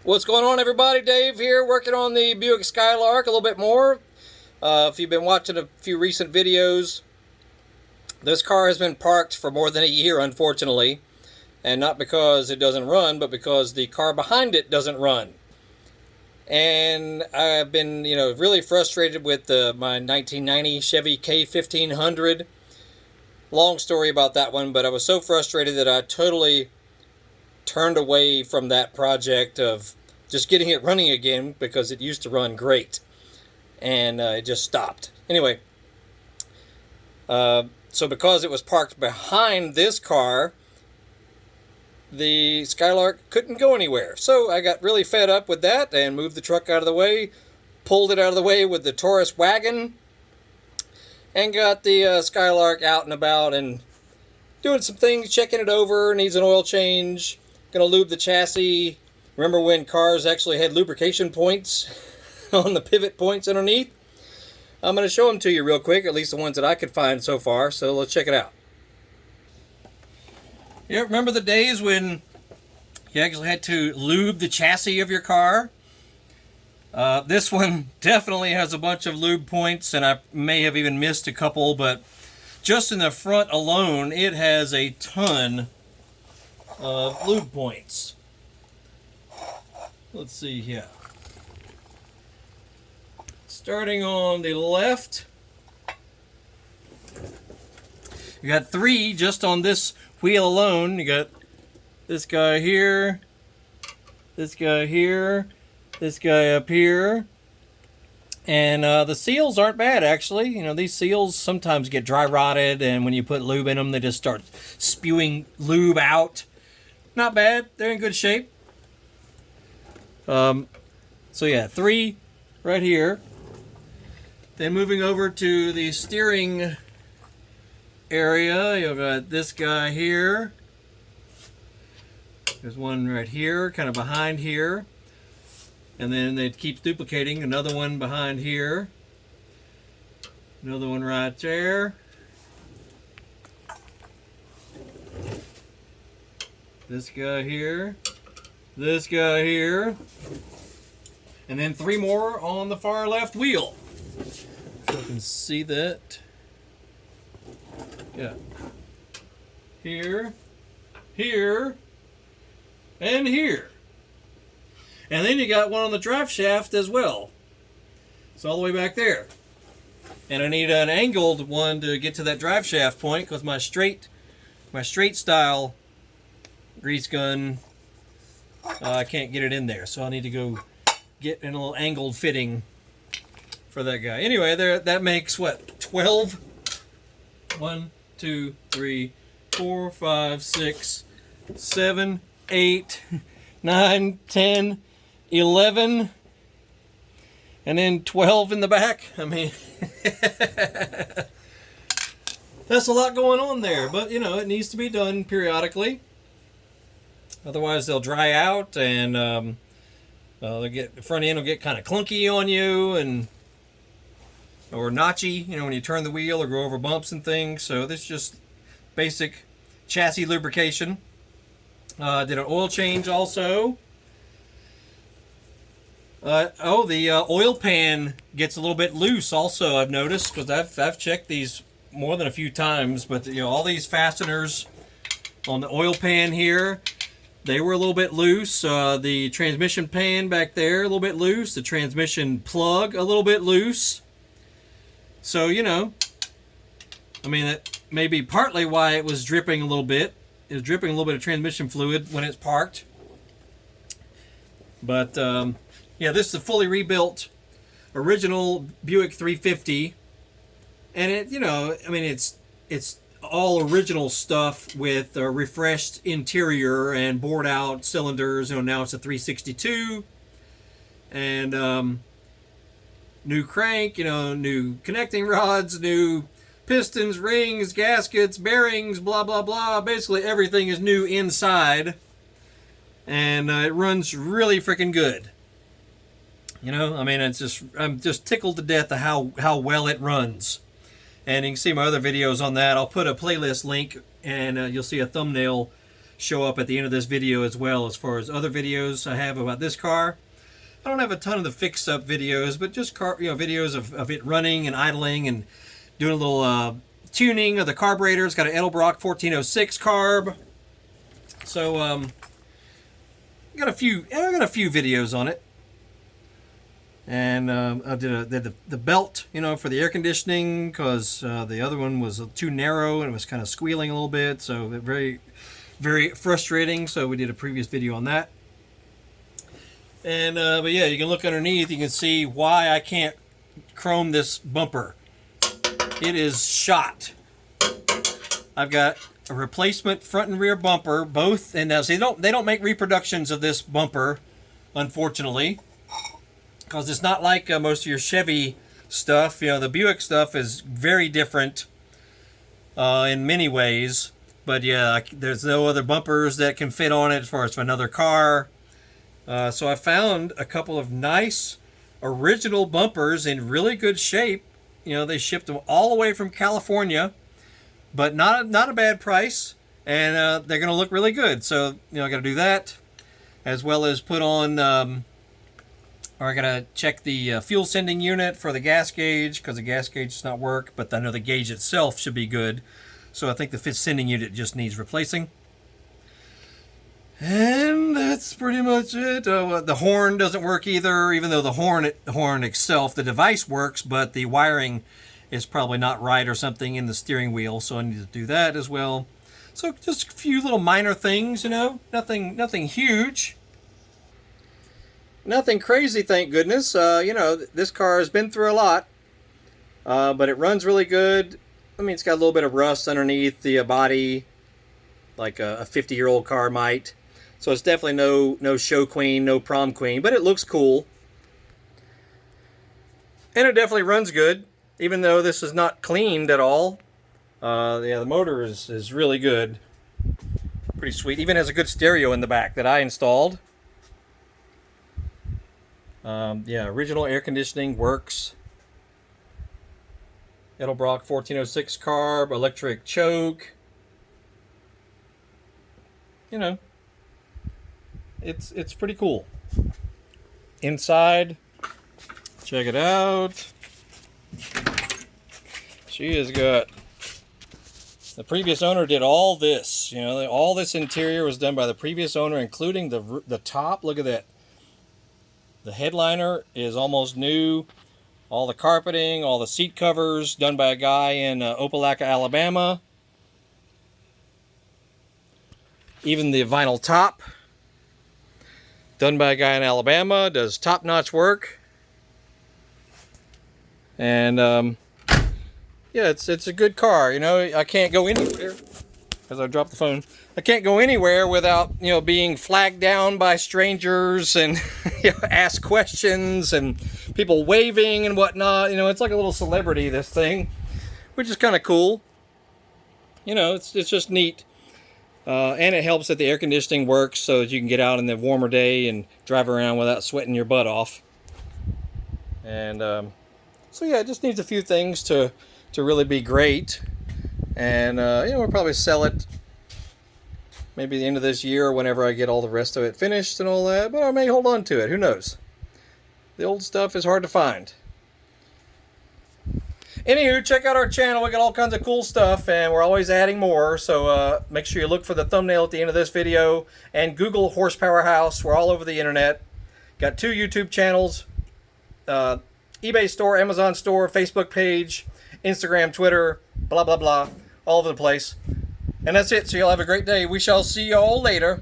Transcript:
What's going on, everybody? Dave here, working on the Buick Skylark a little bit more. If you've been watching a few recent videos, this car has been parked for more than a year, unfortunately. And not because it doesn't run, but because the car behind it doesn't run. And I've been, really frustrated with my 1990 Chevy K1500. Long story about that one, but I was so frustrated that I totally turned away from that project of just getting it running again, because it used to run great, and it just stopped. Anyway, so because it was parked behind this car, the Skylark couldn't go anywhere. So I got really fed up with that and moved the truck out of the way, pulled it out of the way with the Taurus wagon, and got the Skylark out and about and doing some things, checking it over. Needs an oil change. Gonna lube the chassis. Remember when cars actually had lubrication points on the pivot points underneath? I'm gonna show them to you real quick, at least the ones that I could find so far. So let's check it out. Yeah, remember the days when you actually had to lube the chassis of your car? This one definitely has a bunch of lube points, and I may have even missed a couple, but just in the front alone, it has a ton of lube points. Let's see here. Starting on the left, you got 3 just on this wheel alone. You got this guy here, this guy here, this guy up here. And the seals aren't bad, actually. These seals sometimes get dry rotted, and when you put lube in them, they just start spewing lube out. Not bad. They're in good shape. So yeah, 3 right here. Then moving over to the steering area, you've got this guy here. There's one right here, kind of behind here. And then it keeps duplicating. Another one behind here. Another one right there. This guy here. This guy here. And then 3 more on the far left wheel. So you can see that. Yeah. Here. Here. And here. And then you got one on the drive shaft as well. It's all the way back there. And I need an angled one to get to that drive shaft point, because my straight style grease gun, I can't get it in there. So I need to go get a little angled fitting for that guy. Anyway, that makes what? 12? 1, 2, 3, 4, 5, 6, 7, 8, 9, 10, 11, and then 12 in the back. I mean, that's a lot going on there, but it needs to be done periodically. Otherwise, they'll dry out, and the front end will get kind of clunky on you, or notchy, when you turn the wheel or go over bumps and things. So this is just basic chassis lubrication. Did an oil change also. The oil pan gets a little bit loose also, I've noticed, because I've checked these more than a few times. But all these fasteners on the oil pan here, they were a little bit loose. The transmission pan back there, a little bit loose. The transmission plug, a little bit loose. So, I mean, that may be partly why it was dripping a little bit. It was dripping a little bit of transmission fluid when it's parked. But, yeah, this is a fully rebuilt original Buick 350. And it's all original stuff with a refreshed interior and bored out cylinders. Now it's a 362. And, new crank, new connecting rods, new pistons, rings, gaskets, bearings, blah, blah, blah. Basically everything is new inside. And it runs really freaking good. I'm just tickled to death at how well it runs. And you can see my other videos on that. I'll put a playlist link, and you'll see a thumbnail show up at the end of this video as well, as far as other videos I have about this car. I don't have a ton of the fix-up videos, but just videos of it running and idling and doing a little tuning of the carburetor. It's got an Edelbrock 1406 carb. So I got a few videos on it. And I did the belt, for the air conditioning, because the other one was too narrow and it was kind of squealing a little bit, so very, very frustrating. So we did a previous video on that. And but yeah, you can look underneath, you can see why I can't chrome this bumper. It is shot. I've got a replacement front and rear bumper, both, and now see, they don't make reproductions of this bumper, unfortunately, because it's not like most of your Chevy stuff. The Buick stuff is very different in many ways, but yeah, there's no other bumpers that can fit on it as far as for another car. So I found a couple of nice original bumpers in really good shape. They shipped them all the way from California, but not a bad price, and they're going to look really good. So I got to do that, as well as put on, or I got to check the fuel sending unit for the gas gauge, because the gas gauge does not work, but I know the gauge itself should be good. So I think the sending unit just needs replacing. And that's pretty much it. The horn doesn't work either, even though the horn itself, the device works, but the wiring is probably not right or something in the steering wheel, so I need to do that as well. So just a few little minor things, nothing huge. Nothing crazy, thank goodness. This car has been through a lot, but it runs really good. It's got a little bit of rust underneath the body, like a 50-year-old car might. So it's definitely no show queen, no prom queen, but it looks cool. And it definitely runs good, even though this is not cleaned at all. The motor is really good. Pretty sweet. Even has a good stereo in the back that I installed. Original air conditioning works. Edelbrock 1406 carb, electric choke. It's pretty cool. Inside, check it out. She has got, the previous owner did all this. All this interior was done by the previous owner, including the top. Look at that. The headliner is almost new. All the carpeting, all the seat covers, done by a guy in Opelika, Alabama. Even the vinyl top, done by a guy in Alabama, does top-notch work. And it's a good car. I can't go anywhere, as I dropped the phone. I can't go anywhere without being flagged down by strangers and ask questions and people waving and whatnot. It's like a little celebrity, this thing, which is kind of cool. It's just neat. And it helps that the air conditioning works so that you can get out in the warmer day and drive around without sweating your butt off. And so yeah, it just needs a few things to really be great. And we'll probably sell it maybe the end of this year or whenever I get all the rest of it finished and all that. But I may hold on to it. Who knows? The old stuff is hard to find. Anywho, check out our channel. We got all kinds of cool stuff, and we're always adding more. So make sure you look for the thumbnail at the end of this video, and Google Horsepower House. We're all over the internet. Got 2 YouTube channels, eBay store, Amazon store, Facebook page, Instagram, Twitter, blah, blah, blah, all over the place. And that's it. So you'll have a great day. We shall see you all later.